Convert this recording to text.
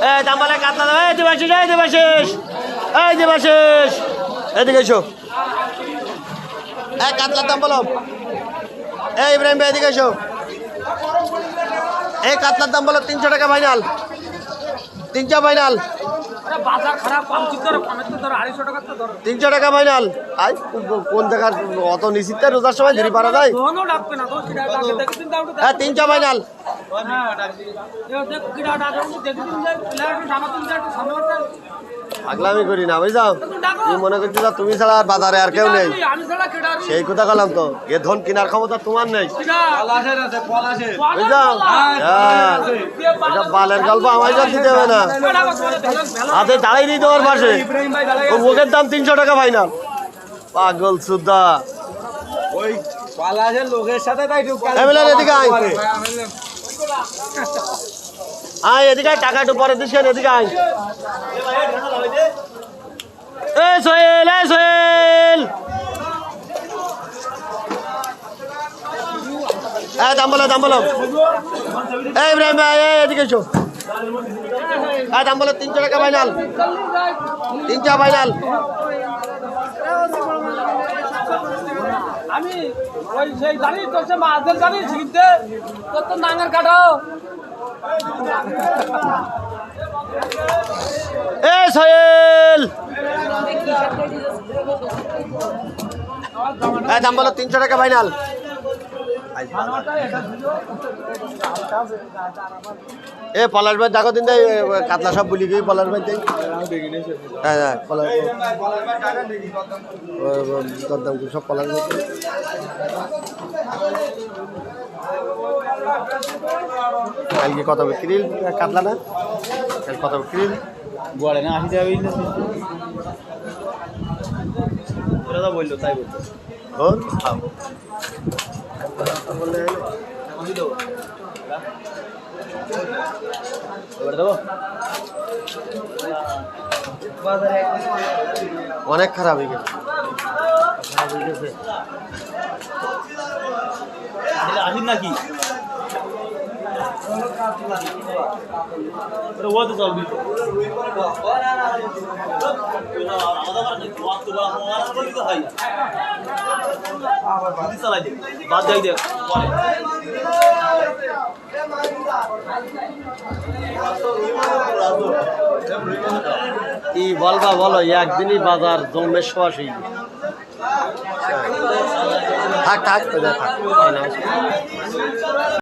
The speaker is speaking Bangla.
এই দাম বলে কাতলা দাও। এই দেবাশিস, এই দেবাশিস, এই দেবাশিস, এদিকে এসো। এই কাতলার দাম বলো। এই ইব্রাহিম ভাই এদিকে এসো। এই কাতলার দাম বলো 300 টাকা ফাইনাল। 300 ফাইনাল। 300 টাকা ফাইনাল। কোন জায়গার অত নিশ্চিত রোজার সময় ধরে পারা যায়? হ্যাঁ 300 ফাইনাল। পাগলামি করি না বুঝলাম। তুমি মনে করছো তুমি ছাড়া আর বাজারে আর কেউ নেই, সেই কথা বললাম তো। এ ধন কেনার ক্ষমতা তোমার নেই বুঝলাম। হ্যাঁ বালের গল্প আমায় যা দিতে হবে না, হাতে দাঁড়াই দিই তোমার পাশে। ও মুখের দাম 300 টাকা ফাইনাল। পাগল সুদ্ধা ওই পালাজের লোকের সাথে তাই এদিকে আয়, আয় এদিকে আয়, টাকা একটু পরে দিস। এদিকে আয়। এ সোহেল, এ সোহেল, দাম বলো, দাম বলো। এই ইব্রাহিম ভাই এদিকে এসো। দাম বলো 300 টাকা ফাইনাল। 300 ফাইনাল। আমি ওই সেই জানি তোর সে মাছদের জানি শিখতে তোর তো নাঙ্গার কাটাও। এ সোহেল, দাম বলো 300 টাকা ফাইনাল। এ পলাশ ভাই দেখো দিন কাতলা সব বলি গিয়ে পলাশ ভাই দেই। হ্যাঁ হ্যাঁ পলাশ দাম সব পলাশ ভাই। কালকে কত বিক্রি কাতলা না? কাল কত বিক্রি বলে না 80 টাকা বিল ওরা তো বললো তাই বলতো। ধর খাও বললে অনেক খারাপ হয়ে গেছে। আসিন নাকি ও তো চলবি বাদ যাই দেখ কি বলবা বলো, একদিনই বাজার জমে শোয়াশি। থাক থাক থাক।